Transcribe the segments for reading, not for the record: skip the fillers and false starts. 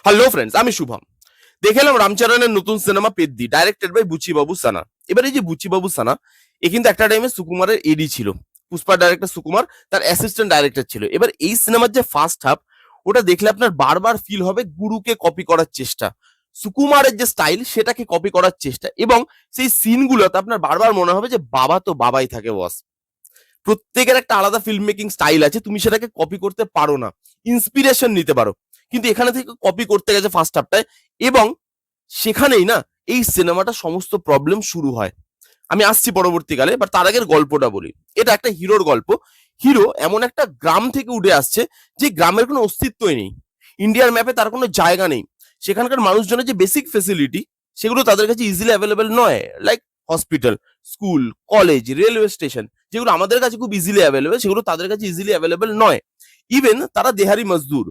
Hello friends, আমি শুভম। দেখে এলাম রামচরণের নতুন সিনেমা পেদ্দি, ডাইরেক্টেড বাই বুচিবাবু সানা। এবার এই যে বুচিবাবু সানা, এ কিন্তু একটা টাইমে সুকুমারের এডি ছিল। পুষ্পার ডাইরেক্টর সুকুমার, তার অ্যাসিস্ট্যান্ট ডাইরেক্টর ছিল। এবার এই সিনেমার যে ফার্স্ট হাফ, ওটা দেখলে আপনার বারবার ফিল হবে গুরুকে কপি করার চেষ্টা, সুকুমারের যে স্টাইল সেটাকে কপি করার চেষ্টা, এবং সেই সিনগুলোতে আপনার বারবার মনে হবে যে বাবা তো বাবাই থাকে বস। প্রত্যেকের একটা আলাদা ফিল্ম মেকিং স্টাইল আছে, তুমি সেটাকে কপি করতে পারো না, ইন্সপিরেশন নিতে পারো। কিন্তু এখানে থেকে কপি করতে গেছে ফার্স্ট হাফটায়, এবং সেখানেই না এই সিনেমাটা সমস্ত প্রবলেম শুরু হয়। আমি আসছি পরবর্তীকালে, বাট তার আগের গল্পটা বলি। এটা একটা হিরোর গল্প। হিরো এমন একটা গ্রাম থেকে উঠে আসছে যে গ্রামের কোনো অস্তিত্বই নেই, ইন্ডিয়ার ম্যাপে তার কোনো জায়গা নেই। সেখানকার মানুষজনের যে বেসিক ফেসিলিটি, সেগুলো তাদের কাছে ইজিলি অ্যাভেলেবেল নয়। Like hospital, school, college, railway station, যেগুলো আমাদের কাছে খুব ইজিলি অ্যাভেলেবেল, সেগুলো তাদের কাছে ইজিলি অ্যাভেলেবেল নয়। ইভেন তারা দেহারি মজদুর,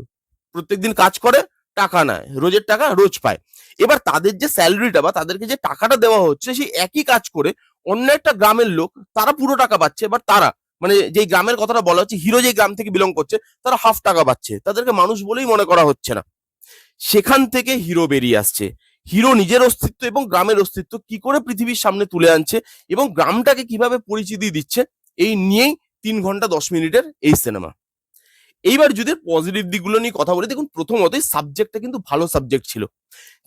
প্রত্যেকদিন কাজ করে, টাকা নেয়, রোজের টাকা রোজ পায়। এবার তাদের যে স্যালারিটা বা তাদেরকে যে টাকাটা দেওয়া হচ্ছে, সেই একই কাজ করে অন্য একটা গ্রামের লোক, তারা পুরো টাকা পাচ্ছে। বাট তারা, মানে যেই গ্রামের কথাটা বলা হচ্ছে, হিরো যে গ্রাম থেকে বিলং করছে, তারা হাফ টাকা পাচ্ছে, তাদেরকে মানুষ বলেই মনে করা হচ্ছে না। সেখান থেকে হিরো বেরিয়ে আসছে। হিরো নিজের অস্তিত্ব এবং গ্রামের অস্তিত্ব কি করে পৃথিবীর সামনে তুলে আনছে, এবং গ্রামটাকে কিভাবে পরিচিতি দিচ্ছে, এই নিয়েই 3 ঘন্টা 10 মিনিটের এই সিনেমা। এইবার যদি পজিটিভ দিকগুলো নিয়ে কথা বলি, দেখুন প্রথমতই সাবজেক্টটা কিন্তু ভালো সাবজেক্ট ছিল।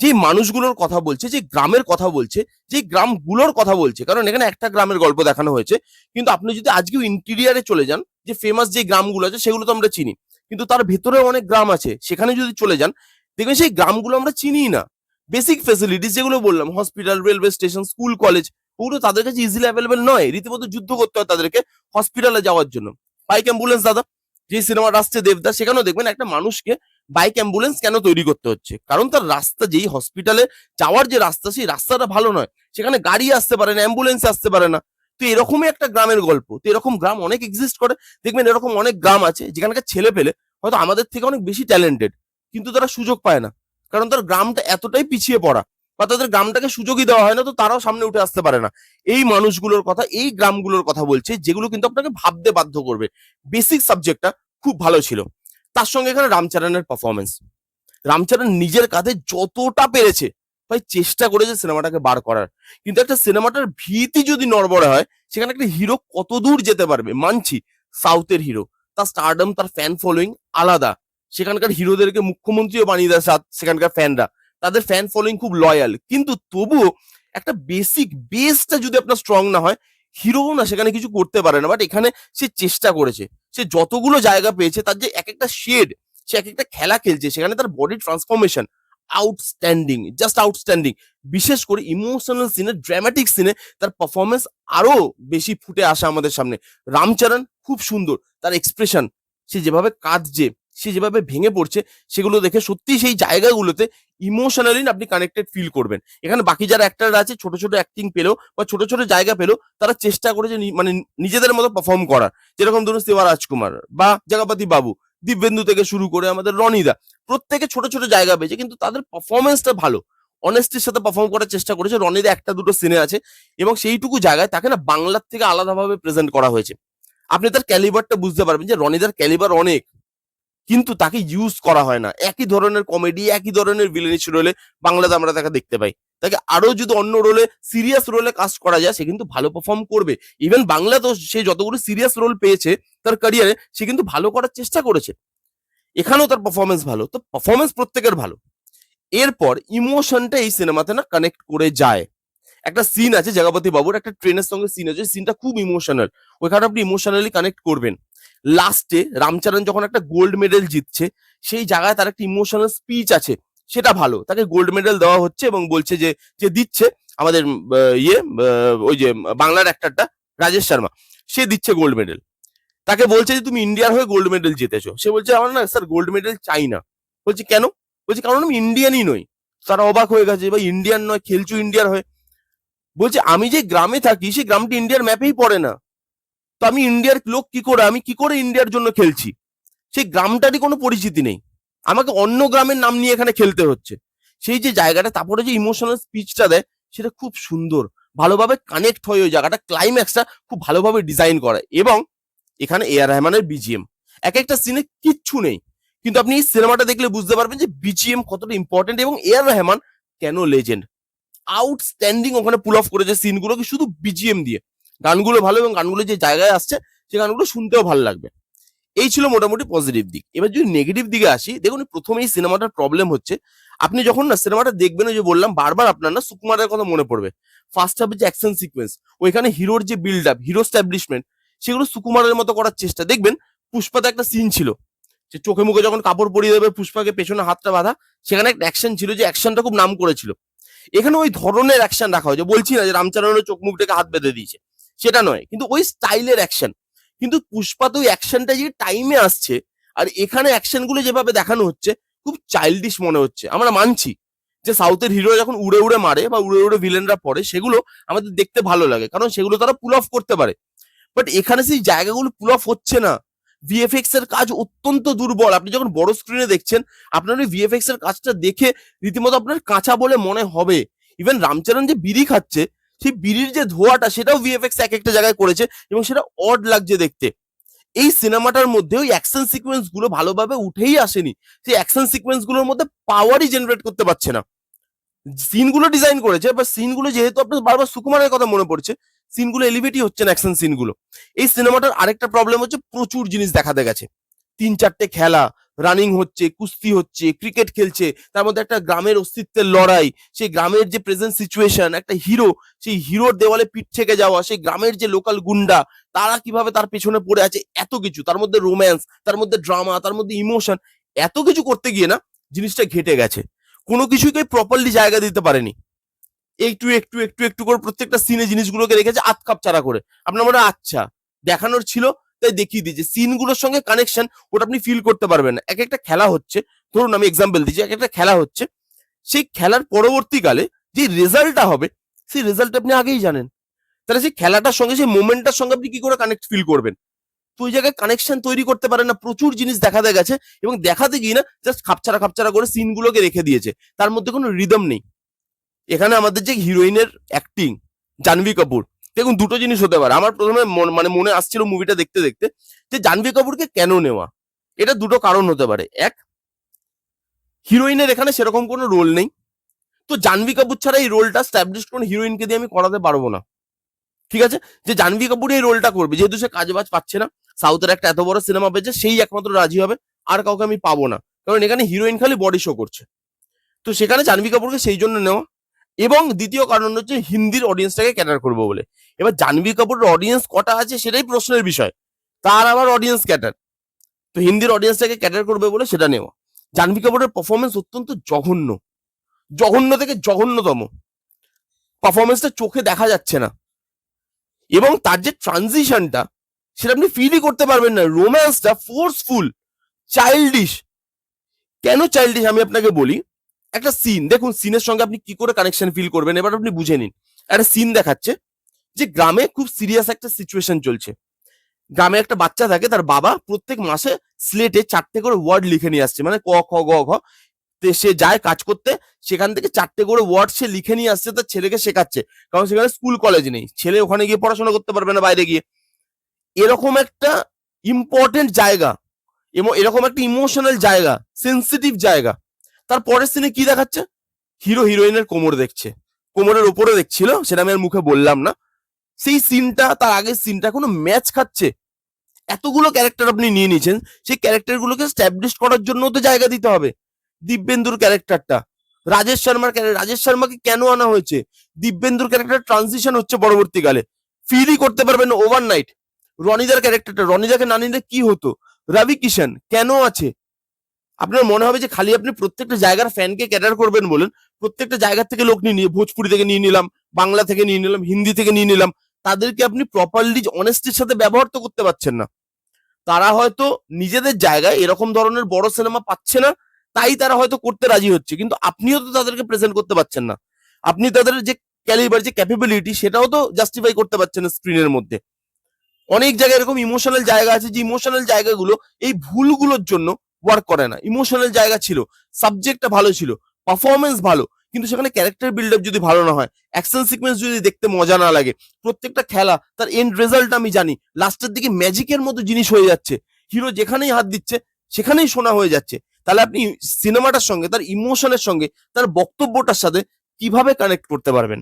যে মানুষগুলোর কথা বলছে, যে গ্রামের কথা বলছে, যে গ্রামগুলোর কথা বলছে, কারণ এখানে একটা গ্রামের গল্প দেখানো হয়েছে। কিন্তু আপনি যদি আজকেও ইন্টেরিয়ারে চলে যান, যে ফেমাস যে গ্রামগুলো আছে সেগুলো তো আমরা চিনি, কিন্তু তার ভেতরে অনেক গ্রাম আছে, সেখানে যদি চলে যান, দেখবেন সেই গ্রামগুলো আমরা চিনিই না। বেসিক ফেসিলিটিস যেগুলো বললাম, hospital, railway station, school, college, ওগুলো তাদের কাছে ইজিলি অ্যাভেলেবেল নয়। রীতিমতো যুদ্ধ করতে হয় তাদেরকে হসপিটালে যাওয়ার জন্য। বাইক অ্যাম্বুলেন্স দাদা, যে সিনেমাটা আসছে দেবদাস, সেখানেও দেখবেন একটা মানুষকে বাইক অ্যাম্বুলেন্স কেন তৈরি করতে হচ্ছে, কারণ তার রাস্তা, যেই হসপিটালে যাওয়ার যে রাস্তা, সেই রাস্তাটা ভালো নয়, সেখানে গাড়ি আসতে পারে না, অ্যাম্বুলেন্স আসতে পারে না। তো এরকমই একটা গ্রামের গল্প। তো এরকম গ্রাম অনেক এক্সিস্ট করে। দেখবেন এরকম অনেক গ্রাম আছে যেখানকার ছেলে পেলে হয়তো আমাদের থেকে অনেক বেশি ট্যালেন্টেড, কিন্তু তারা সুযোগ পায় না, কারণ তার গ্রামটা এতটাই পিছিয়ে পড়া, বা তাদের গ্রামটাকে সুযোগই দেওয়া হয় না, তো তারাও সামনে উঠে আসতে পারে না। এই মানুষগুলোর কথা, এই গ্রামগুলোর কথা বলছে, যেগুলো কিন্তু আপনাকে ভাবতে বাধ্য করবে। বেসিক সাবজেক্টটা খুব ভালো ছিল। তার সঙ্গে এখানে রামচরণের পারফরমেন্স, রামচরণ নিজের কাঁধে যতটা পেরেছে ভাই চেষ্টা করেছে সিনেমাটাকে বার করার। কিন্তু একটা সিনেমাটার ভীতি যদি নড়বড়ে হয়, সেখানে একটা হিরো কত দূর যেতে পারবে। মানছি সাউথের হিরো, তার স্টারডম, তার ফ্যান ফলোয়িং আলাদা। সেখানকার হিরোদেরকে মুখ্যমন্ত্রীও বানিয়ে দেয় সেখানকার ফ্যানরা, তাদের ফ্যান ফলোয়িং খুব লয়াল। কিন্তু তবুও একটা বেসিক বেসটা যদি আপনার স্ট্রং না হয়, হিরো না সেখানে কিছু করতে পারে না। বাট এখানে সে চেষ্টা করেছে, সে যতগুলো জায়গা পেয়েছে, তার যে এক একটা শেড, সে এক একটা খেলা খেলছে, সেখানে তার body transformation outstanding, just outstanding. বিশেষ করে ইমোশনাল সিনে, ড্রামাটিক সিনে তার পারফরমেন্স আরো বেশি ফুটে আসে আমাদের সামনে। রামচরণ খুব সুন্দর, তার এক্সপ্রেশন, সে যেভাবে কাঁদছে, সে যেভাবে ভেঙে পড়ছে, সেগুলো দেখে সত্যি সেই জায়গাগুলোতে ইমোশনালি আপনি কানেক্টেড ফিল করবেন। এখানে বাকি যারা অ্যাক্টররা আছে, ছোট ছোট অ্যাক্টিং পেলো বা ছোট ছোট জায়গা পেলো, তারা চেষ্টা করেছে মানে নিজেদের মতো পারফর্ম করার। যেরকম ধরুন শিবা রাজকুমার বা জগপতি বাবু, দিব্যেন্দু থেকে শুরু করে আমাদের রনিদা, প্রত্যেকে ছোট ছোট জায়গা পেয়েছে, কিন্তু তাদের পারফরমেন্সটা ভালো, অনেস্টির সাথে পারফর্ম করার চেষ্টা করেছে। রনিদা একটা দুটো সিনে আছে, এবং সেইটুকু জায়গায় তাকে না বাংলার থেকে আলাদাভাবে প্রেজেন্ট করা হয়েছে। আপনি তার ক্যালিবারটা বুঝতে পারবেন যে রনিদার ক্যালিবার অনেক, কিন্তু তাকে ইউজ করা হয় না। একই ধরনের কমেডি, একই ধরনের ভিলেনিশ রোলে বাংলাতে আমরা তাকে দেখতে পাই। তাকে আরো যদি অন্য রোলে, সিরিয়াস রোলে কাস্ট করা যায়, সে কিন্তু ভালো পারফর্ম করবে। ইভেন বাংলা তো সে যতগুলো সিরিয়াস রোল পেয়েছে তার ক্যারিয়ারে, সে কিন্তু ভালো করার চেষ্টা করেছে। এখানেও তার পারফরমেন্স ভালো, তো পারফরমেন্স প্রত্যেকের ভালো। এরপর ইমোশনটা এই সিনেমাতে না কানেক্ট করে যায়। একটা সিন আছে জগপতি বাবুর, একটা ট্রেনের সঙ্গে সিন আছে, সিনটা খুব ইমোশনাল, ওইখানে আপনি ইমোশনালি কানেক্ট করবেন। লাস্টে রামচরণ যখন একটা গোল্ড মেডেল জিতছে, সেই জায়গায় তার একটা ইমোশনাল স্পিচ আছে, সেটা ভালো। তাকে গোল্ড মেডেল দেওয়া হচ্ছে এবং বলছে যে, যে দিচ্ছে আমাদের ওই যে বাংলার অ্যাক্টরটা রাজেশ শর্মা, সে দিচ্ছে গোল্ড মেডেল। তাকে বলছে যে তুমি ইন্ডিয়ার হয়ে গোল্ড মেডেল জিতেছো। সে বলছে আমার না স্যার গোল্ড মেডেল চাই না। বলছে কেন? বলছে কারণ আমি ইন্ডিয়ানই নই। তারা অবাক হয়ে গেছে, ভাই ইন্ডিয়ান নয়, খেলছো ইন্ডিয়ার হয়ে? বলছে আমি যে গ্রামে থাকি, সেই গ্রামটি ইন্ডিয়ার ম্যাপেই পড়ে না, তো আমি ইন্ডিয়ার লোক কি করে, আমি কি করে ইন্ডিয়ার জন্য খেলছি? সেই গ্রামটারই কোনো পরিচিতি নেই, আমাকে অন্য গ্রামের নাম নিয়ে এখানে খেলতে হচ্ছে। সেই যে জায়গাটা, তারপরে যে ইমোশনাল স্পিচটা দেয়, সেটা খুব সুন্দর, ভালোভাবে কানেক্ট হয় ওই জায়গাটা, ক্লাইম্যাক্সটা খুব ভালোভাবে ডিজাইন করা। এবং এখানে এ আর রহমানের বিজিএম, এক একটা সিনে কিচ্ছু নেই, কিন্তু আপনি এই সিনেমাটা দেখলে বুঝতে পারবেন যে বিজিএম কতটা ইম্পর্টেন্ট এবং এআর রহমান কেন লেজেন্ড। আউটস্ট্যান্ডিং ওখানে পুল অফ করেছে সিনগুলোকে শুধু বিজিএম দিয়ে। গানগুলো ভালো এবং গানগুলো যে জায়গায় আসছে সে গানগুলো শুনতেও ভালো লাগবে। এই ছিল মোটামুটি পজিটিভ দিক। এবার যদি নেগেটিভ দিকে আসি, দেখুন প্রথমেই সিনেমাটার প্রবলেম হচ্ছে আপনি যখন না সিনেমাটা দেখবেন, ওই যে বললাম বারবার আপনার না সুকুমারের কথা মনে পড়বে। ফার্স্ট হাফে যে অ্যাকশন সিকোয়েন্স, ওইখানে হিরোর যে বিল্ড আপ, হিরো স্ট্যাবলিশমেন্ট, সেগুলো সুকুমারের মতো করার চেষ্টা। দেখবেন পুষ্পাতে একটা সিন ছিল যে চোখে মুখে যখন কাপড় পরিয়ে দেবে পুষ্পাকে, পেছনে হাতটা বাঁধা, সেখানে একটা অ্যাকশন ছিল যে অ্যাকশনটা খুব নাম করেছিল। এখানে ওই ধরনের অ্যাকশন রাখা হয়েছে, বলছি না যে রামচরণের চোখ মুখ থেকে হাত বেঁধে দিয়েছে, সেটা নয়, কিন্তু ওই স্টাইলের অ্যাকশন। কিন্তু পুষ্পা তো ওই অ্যাকশনটা যে টাইমে আসছে, আর এখানে অ্যাকশন গুলো যেভাবে দেখানো হচ্ছে খুব চাইল্ডিশ মনে হচ্ছে। আমরা মানছি যে সাউথের হিরো যখন উড়ে উড়ে মারে বা উড়ে উড়ে ভিলেনরা পড়ে, সেগুলো আমাদের দেখতে ভালো লাগে, কারণ সেগুলো তারা পুল অফ করতে পারে। বাট এখানে সেই জায়গাগুলো পুল অফ হচ্ছে না। ভিএফএক্স এর কাজ অত্যন্ত দুর্বল। আপনি যখন বড় স্ক্রিনে দেখছেন, আপনার ওই ভিএফএক্স এর কাজটা দেখে রীতিমতো আপনার কাঁচা বলে মনে হবে। ইভেন রামচরণ যে বিড়ি খাচ্ছে, সেই বিড়ির যে ধোঁয়াটা, সেটাও ভিএফএক্স এক একটা জায়গায় করেছে এবং সেটা অড লাগছে দেখতে। এই সিনেমাটার মধ্যে ওই অ্যাকশন সিকোয়েন্স গুলো ভালোভাবে উঠেই আসেনি। সেই অ্যাকশন সিকোয়েন্স গুলোর মধ্যে পাওয়ারই জেনারেট করতে পারছে না। সিনগুলো ডিজাইন করেছে, বা সিনগুলো যেহেতু আপনার বারবার সুকুমারের কথা মনে পড়ছে, সিনগুলো এলিভেটই হচ্ছে না অ্যাকশন সিনগুলো। এই সিনেমাটার আরেকটা প্রবলেম হচ্ছে প্রচুর জিনিস দেখাতে গেছে। 3-4টে খেলা, রানিং হচ্ছে, কুস্তি হচ্ছে, ক্রিকেট খেলছে, তার মধ্যে একটা গ্রামের অস্তিত্বের লড়াই, সেই গ্রামের যে প্রেজেন্ট সিচুয়েশন, একটা হিরো, সেই হিরোর দেওয়ালে পিঠ থেকে যাওয়া, সেই গ্রামের যে লোকাল গুন্ডা, তারা কিভাবে তার পেছনে পড়ে আছে, এত কিছু, তার মধ্যে রোম্যান্স, তার মধ্যে ড্রামা, তার মধ্যে ইমোশন, এত কিছু করতে গিয়ে না জিনিসটা ঘেটে গেছে। কোনো কিছুকে প্রপারলি জায়গা দিতে পারেনি। একটু একটু একটু একটু করে প্রত্যেকটা সিনে জিনিসগুলোকে রেখেছে আত কাপ চারা করে। আপনার মনে হয় আচ্ছা দেখানোর ছিল তাই দেখিয়ে দিয়েছে, সিনগুলোর সঙ্গে কানেকশন ওটা আপনি ফিল করতে পারবেন না। এক একটা খেলা হচ্ছে, ধরুন আমি এক্সাম্পল দিচ্ছি, এক একটা খেলা হচ্ছে, সেই খেলার পরবর্তীকালে যে রেজাল্টটা হবে, সেই রেজাল্ট আপনি আগেই জানেন। তাহলে সেই খেলাটার সঙ্গে, সেই মোমেন্টটার সঙ্গে আপনি কি করে কানেক্ট ফিল করবেন? তো ওই জায়গায় কানেকশন তৈরি করতে পারে না। প্রচুর জিনিস দেখাতে গেছে এবং দেখাতে গিয়ে না জাস্ট খাপছাড়া খাপছাড়া করে সিনগুলোকে রেখে দিয়েছে, তার মধ্যে কোনো রিদম নেই। এখানে আমাদের যে হিরোইনের অ্যাক্টিং, জাহ্নবী কাপুর, দেখুন দুটো জিনিস হতে পারে। আমার প্রথমে মানে মনে আসছিল মুভিটা দেখতে দেখতে যে জাহ্নবী কাপুরকে কেন নেওয়া। এটা দুটো কারণ হতে পারে। এক, হিরোইনের এখানে সেরকম কোনো রোল নেই, তো জাহ্নবী কাপুর ছাড়া এই রোলটা স্ট্যাবলিশ কোনো হিরোইনকে দিয়ে আমি করাতে পারবো না। ঠিক আছে, যে জাহ্নবী কাপুর এই রোলটা করবে, যেহেতু সে কাজ বাজ পাচ্ছে না, সাউথের একটা এত বড় সিনেমা পেয়েছে, সেই একমাত্র রাজি হবে, আর কাউকে আমি পাবো না, কারণ এখানে হিরোইন খালি বডি শো করছে। তো সেখানে জাহ্নবী কাপুরকে সেই জন্য নেওয়া। এবং দ্বিতীয় কারণ হচ্ছে হিন্দির অডিয়েন্সটাকে ক্যাটার করবো বলে। এবার জাহ্নবী কাপুরের অডিয়েন্স কটা আছে সেটাই প্রশ্নের বিষয়, তার আবার অডিয়েন্স ক্যাটার, তো হিন্দির অডিয়েন্সটাকে ক্যাটার করবে বলে সেটা নেওয়া। জাহ্নবী কাপুরের পারফরমেন্স অত্যন্ত জঘন্য, জঘন্য থেকে জঘন্যতম। পারফরমেন্সটা চোখে দেখা যাচ্ছে না, এবং তার যে ট্রানজিশনটা, সেটা আপনি ফিলই করতে পারবেন না। রোম্যান্সটা ফোর্সফুল, চাইল্ডিশ। কেন চাইল্ডিশ আমি আপনাকে বলি। একটা সিন দেখুন, সিনের সঙ্গে আপনি কি করে কানেকশন ফিল করবেন এবার আপনি বুঝে নিন। একটা সিন দেখাচ্ছে যে গ্রামে খুব সিরিয়াস একটা সিচুয়েশন চলছে। গ্রামে একটা বাচ্চা থাকে, তার বাবা প্রত্যেক মাসে স্লেটে 4টে করে ওয়ার্ড লিখে নিয়ে আসছে, মানে ক খ গ ঘ। সে যায় কাজ করতে, সেখান থেকে 4টে করে ওয়ার্ড সে লিখে নিয়ে আসছে, তার ছেলেকে শেখাচ্ছে, কারণ সেখানে স্কুল কলেজ নেই, ছেলে ওখানে গিয়ে পড়াশোনা করতে পারবে না বাইরে গিয়ে। এরকম একটা ইম্পর্টেন্ট জায়গা এবং এরকম একটা ইমোশনাল জায়গা, সেন্সিটিভ জায়গা, তার পরের সিনে কি দেখাচ্ছে, হিরো হিরোইনের কোমর দেখছে, কোমরের ওপরে দেখছিল, সেটা আমি আর মুখে বললাম না। সেই সিনটা তার আগের সিনটা কোনো ম্যাচ খাচ্ছে? এতগুলো ক্যারেক্টার আপনি নিয়ে নিয়েছেন, সেই ক্যারেক্টার গুলোকে স্ট্যাবলিশ করার জন্য তো জায়গা দিতে হবে। দিব্যেন্দুর ক্যারেক্টারটা, রাজেশ শর্মাকে কেন আনা হয়েছে? দিব্যেন্দুর ক্যারেক্টার ট্রানজিশন হচ্ছে পরবর্তীকালে, ফিলই করতে পারবেন ওভারনাইট। রনিদার ক্যারেক্টারটা, রনিদাকে না নিলে কি হতো? রবি কিষান কেন আছে? আপনার মনে হবে যে খালি আপনি প্রত্যেকটা জায়গার ফ্যানকে ক্যাটার করবেন বলেন, প্রত্যেকটা জায়গা থেকে লোক নিয়ে ভোজপুরি থেকে নিয়ে নিলাম, বাংলা থেকে নিয়ে নিলাম, হিন্দি থেকে নিয়ে নিলাম, তাদেরকে আপনি প্রপারলি অনেস্টির সাথে ব্যবহার তো করতে পারছেন না। তারা হয়তো নিজেদের জায়গায় এরকম ধরনের বড় সিনেমা পাচ্ছে না, তাই তারা হয়তো করতে রাজি হচ্ছে, কিন্তু আপনিও তো তাদেরকে প্রেজেন্ট করতে পারছেন না। আপনি তাদের যে ক্যালিবার, যে ক্যাপাবিলিটি, সেটাও তো জাস্টিফাই করতে পারছেন না স্ক্রিনের মধ্যে। অনেক জায়গায় এরকম ইমোশনাল জায়গা আছে, যে ইমোশনাল জায়গাগুলো এই ভুলগুলোর জন্য ওয়ার্ক করে না। ইমোশনাল জায়গা ছিল, সাবজেক্টটা ভালো ছিল, পারফরমেন্স ভালো, কিন্তু সেখানে ক্যারেক্টার বিল্ড আপ যদি ভালো না হয়, অ্যাকশন সিকোয়েন্স যদি দেখতে মজা না লাগে, প্রত্যেকটা খেলা তার এন্ড রেজাল্ট আমি জানি, লাস্টের দিকে ম্যাজিকের মতো জিনিস হয়ে যাচ্ছে। হিরো যেখানেই হাত দিচ্ছে সেখানেই শোনা হয়ে যাচ্ছে, তাহলে আপনি সিনেমাটার সঙ্গে তার ইমোশনের সঙ্গে তার বক্তব্যটার সাথে কিভাবে কানেক্ট করতে পারবেন?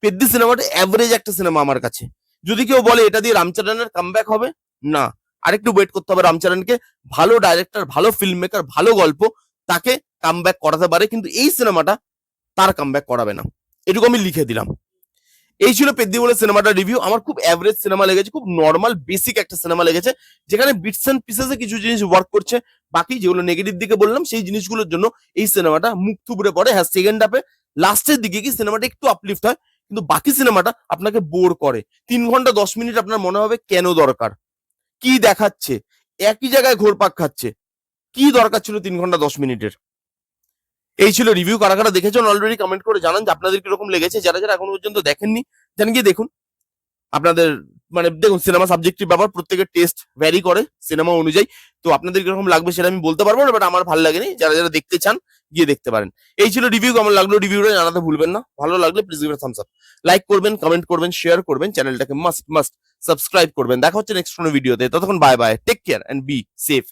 পেদ্দি সিনেমাটা অ্যাভারেজ একটা সিনেমা আমার কাছে। যদি কেউ বলে এটা দিয়ে রামচরণের কামব্যাক হবে, না, আরেকটু ওয়েট করতে হবে রামচরণকে। ভালো ডাইরেক্টর, ভালো ফিল্ম মেকার, ভালো গল্প তাকে কামব্যাক করাতে পারে, কিন্তু এই সিনেমাটা তার কামব্যাক করাবে না, এটুকু আমি লিখে দিলাম। এই ছিল পেদ্দি বলে সিনেমাটার রিভিউ। আমার খুব অ্যাভারেজ সিনেমা লেগেছে, খুব নর্মাল বেসিক একটা সিনেমা লেগেছে, যেখানে বিটস এন্ড পিসেসে কিছু জিনিস ওয়ার্ক করছে, বাকি যেগুলো নেগেটিভ দিকে বললাম সেই জিনিসগুলোর জন্য এই সিনেমাটা মুখ থুবড়ে পড়ে। হ্যাঁ, সেকেন্ড হাফে লাস্টের দিকে কি সিনেমাটা একটু আপলিফট হয়, কিন্তু বাকি সিনেমাটা আপনাকে বোর করে। 3 ঘন্টা 10 মিনিট আপনার মনে হবে কেন দরকার, কি দেখাচ্ছে, একই জায়গায় ঘোরপাক খাচ্ছে, কি দরকার ছিল 3 ঘন্টা 10 মিনিটের? এই ছিল রিভিউ। কারা কারা দেখেছেন অলরেডি কমেন্ট করে জানান যে আপনাদের কিরকম লেগেছে। যারা যারা এখনো পর্যন্ত দেখেননি, জান গিয়ে দেখুন। আপনাদের মানে দেখুন, সিনেমা সাবজেক্টিভ ব্যাপার, প্রত্যেকের টেস্ট ভ্যারি করে সিনেমা অনুযায়ী। তো আপনাদের কিরকম লাগবে সেটা আমি বলতে পারবো না, বাট আমার ভালো লাগেনি। যারা যারা দেখতে চান গিয়ে দেখতে পারেন। এই ছিল রিভিউ। কেমন লাগলো রিভিউটা জানাতে ভুলবেন না। ভালো লাগলে please give Thums up, like করবেন, কমেন্ট করবেন, শেয়ার করবেন, চ্যানেলটাকে মাস্ট মাস্ট সাবস্ক্রাইব করবেন। দেখা হচ্ছে নেক্সট কোনো ভিডিওতে। ততক্ষণ bye bye, take care and be safe.